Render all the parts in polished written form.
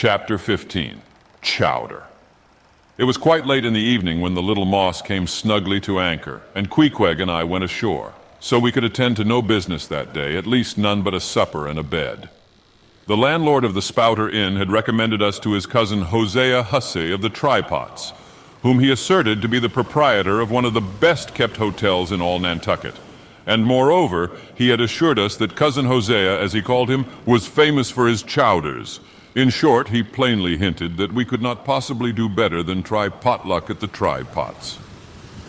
Chapter 15. Chowder. It was quite late in the evening when the little moss came snugly to anchor, and Queequeg and I went ashore, so we could attend to no business that day, at least none but a supper and a bed. The landlord of the Spouter Inn had recommended us to his cousin Hosea Hussey of the Trypots, whom he asserted to be the proprietor of one of the best-kept hotels in all Nantucket. And moreover, he had assured us that cousin Hosea, as he called him, was famous for his chowders. In short, he plainly hinted that we could not possibly do better than try potluck at the Trypots.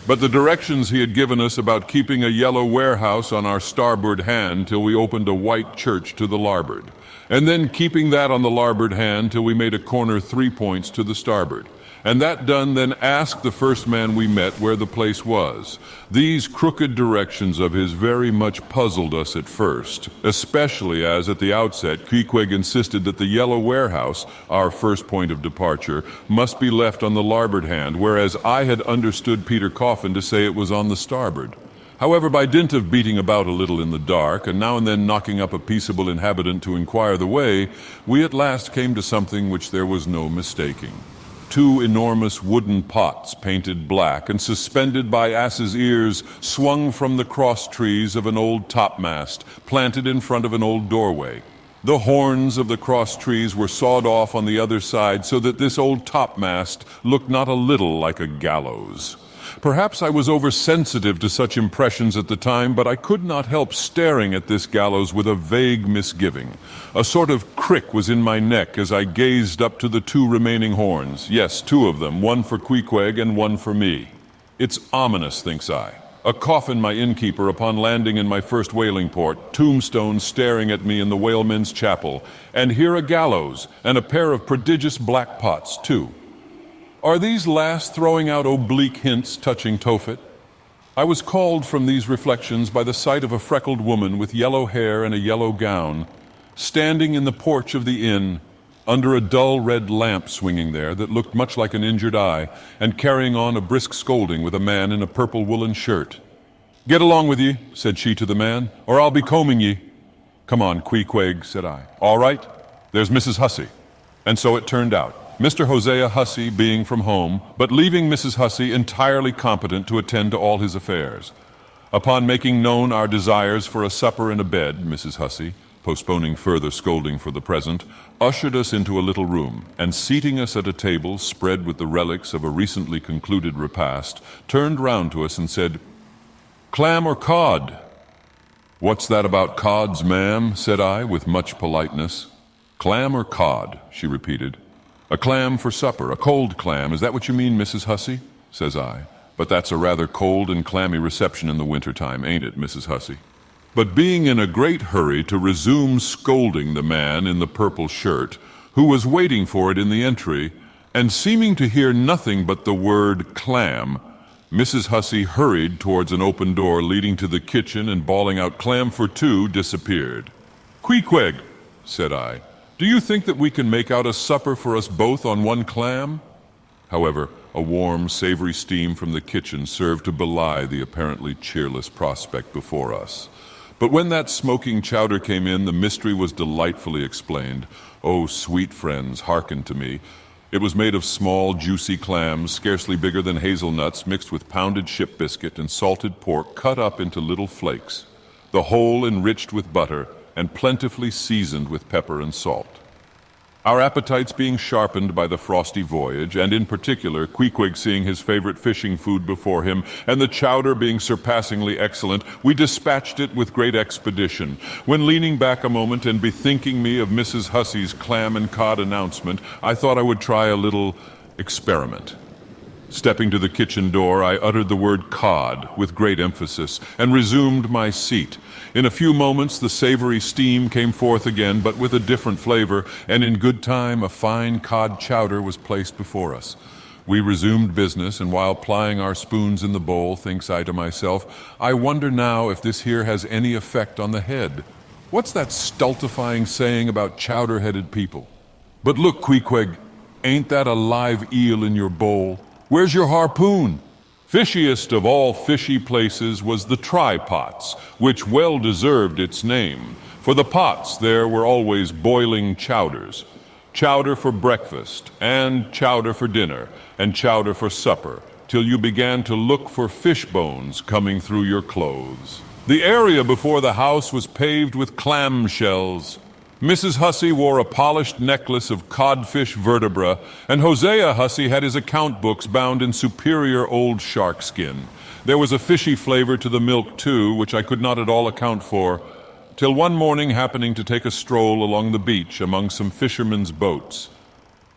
But the directions he had given us about keeping a yellow warehouse on our starboard hand till we opened a white church to the larboard, and then keeping that on the larboard hand till we made a corner 3 points to the starboard, and that done, then ask the first man we met where the place was. These crooked directions of his very much puzzled us at first, especially as at the outset Queequeg insisted that the yellow warehouse, our first point of departure, must be left on the larboard hand, whereas I had understood Peter Coffin to say it was on the starboard. However, by dint of beating about a little in the dark, and now and then knocking up a peaceable inhabitant to inquire the way, we at last came to something which there was no mistaking. 2 enormous wooden pots painted black and suspended by asses' ears swung from the cross trees of an old topmast planted in front of an old doorway. The horns of the cross trees were sawed off on the other side so that this old topmast looked not a little like a gallows. Perhaps I was oversensitive to such impressions at the time, but I could not help staring at this gallows with a vague misgiving. A sort of crick was in my neck as I gazed up to the 2 remaining horns. Yes, 2 of them, one for Queequeg and one for me. It's ominous, thinks I. A coffin my innkeeper upon landing in my first whaling port, tombstones staring at me in the whalemen's chapel, and here a gallows and a pair of prodigious black pots, too. Are these last throwing out oblique hints touching Tophet? I was called from these reflections by the sight of a freckled woman with yellow hair and a yellow gown, standing in the porch of the inn, under a dull red lamp swinging there that looked much like an injured eye, and carrying on a brisk scolding with a man in a purple woolen shirt. "Get along with ye," said she to the man, "or I'll be combing ye." "Come on, Queequeg," said I. "All right, there's Mrs. Hussey." And so it turned out. Mr. Hosea Hussey being from home, but leaving Mrs. Hussey entirely competent to attend to all his affairs. Upon making known our desires for a supper and a bed, Mrs. Hussey, postponing further scolding for the present, ushered us into a little room, and seating us at a table spread with the relics of a recently concluded repast, turned round to us and said, "Clam or cod?" "What's that about cods, ma'am?" said I, with much politeness. "Clam or cod?" she repeated. "A clam for supper, a cold clam, is that what you mean, Mrs. Hussey?" says I. "But that's a rather cold and clammy reception in the winter-time, ain't it, Mrs. Hussey?" But being in a great hurry to resume scolding the man in the purple shirt, who was waiting for it in the entry, and seeming to hear nothing but the word clam, Mrs. Hussey hurried towards an open door leading to the kitchen and bawling out "Clam for 2," disappeared. "Queequeg," said I, "do you think that we can make out a supper for us both on 1 clam?" However, a warm, savory steam from the kitchen served to belie the apparently cheerless prospect before us. But when that smoking chowder came in, the mystery was delightfully explained. Oh, sweet friends, hearken to me. It was made of small, juicy clams, scarcely bigger than hazelnuts, mixed with pounded ship biscuit and salted pork cut up into little flakes, the whole enriched with butter and plentifully seasoned with pepper and salt. Our appetites being sharpened by the frosty voyage, and in particular Queequeg seeing his favorite fishing food before him, and the chowder being surpassingly excellent, we dispatched it with great expedition, when leaning back a moment and bethinking me of Mrs. Hussey's clam and cod announcement, I thought I would try a little experiment. Stepping to the kitchen door, I uttered the word "cod" with great emphasis, and resumed my seat. In a few moments the savory steam came forth again, but with a different flavor, and in good time a fine cod chowder was placed before us. We resumed business, and while plying our spoons in the bowl, thinks I to myself, I wonder now if this here has any effect on the head. What's that stultifying saying about chowder-headed people? But look, Queequeg, ain't that a live eel in your bowl? Where's your harpoon? Fishiest of all fishy places was the Trypots, which well deserved its name. For the pots there were always boiling chowders. chowder for breakfast, and chowder for dinner, and chowder for supper, till you began to look for fish bones coming through your clothes. The area before the house was paved with clam shells. Mrs. Hussey wore a polished necklace of codfish vertebra, and Hosea Hussey had his account books bound in superior old shark skin. There was a fishy flavor to the milk, too, which I could not at all account for, till one morning, happening to take a stroll along the beach among some fishermen's boats,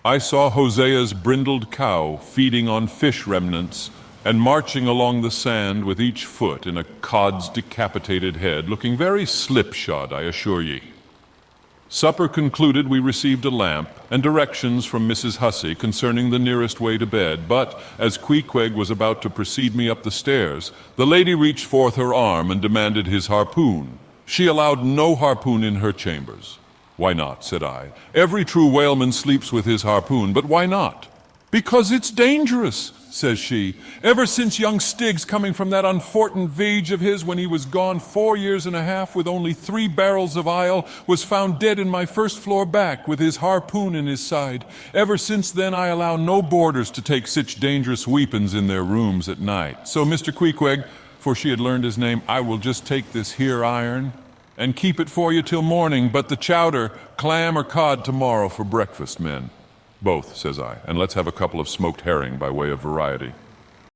I saw Hosea's brindled cow feeding on fish remnants and marching along the sand with each foot in a cod's decapitated head, looking very slipshod, I assure ye. Supper concluded, we received a lamp and directions from Mrs. Hussey concerning the nearest way to bed, but as Queequeg was about to precede me up the stairs, the lady reached forth her arm and demanded his harpoon. She allowed no harpoon in her chambers. Why not, said I. Every true whaleman sleeps with his harpoon, but why not? Because it's dangerous, says she. Ever since young Stiggs coming from that unfortunate voyage of his when he was gone 4 years and a half with only 3 barrels of ile, was found dead in my first floor back with his harpoon in his side. Ever since then I allow no boarders to take such dangerous weapons in their rooms at night. So, Mr. Queequeg, for she had learned his name, I will just take this here iron and keep it for you till morning, but the chowder, clam or cod tomorrow for breakfast, men. Both, says I, and let's have a couple of smoked herring by way of variety.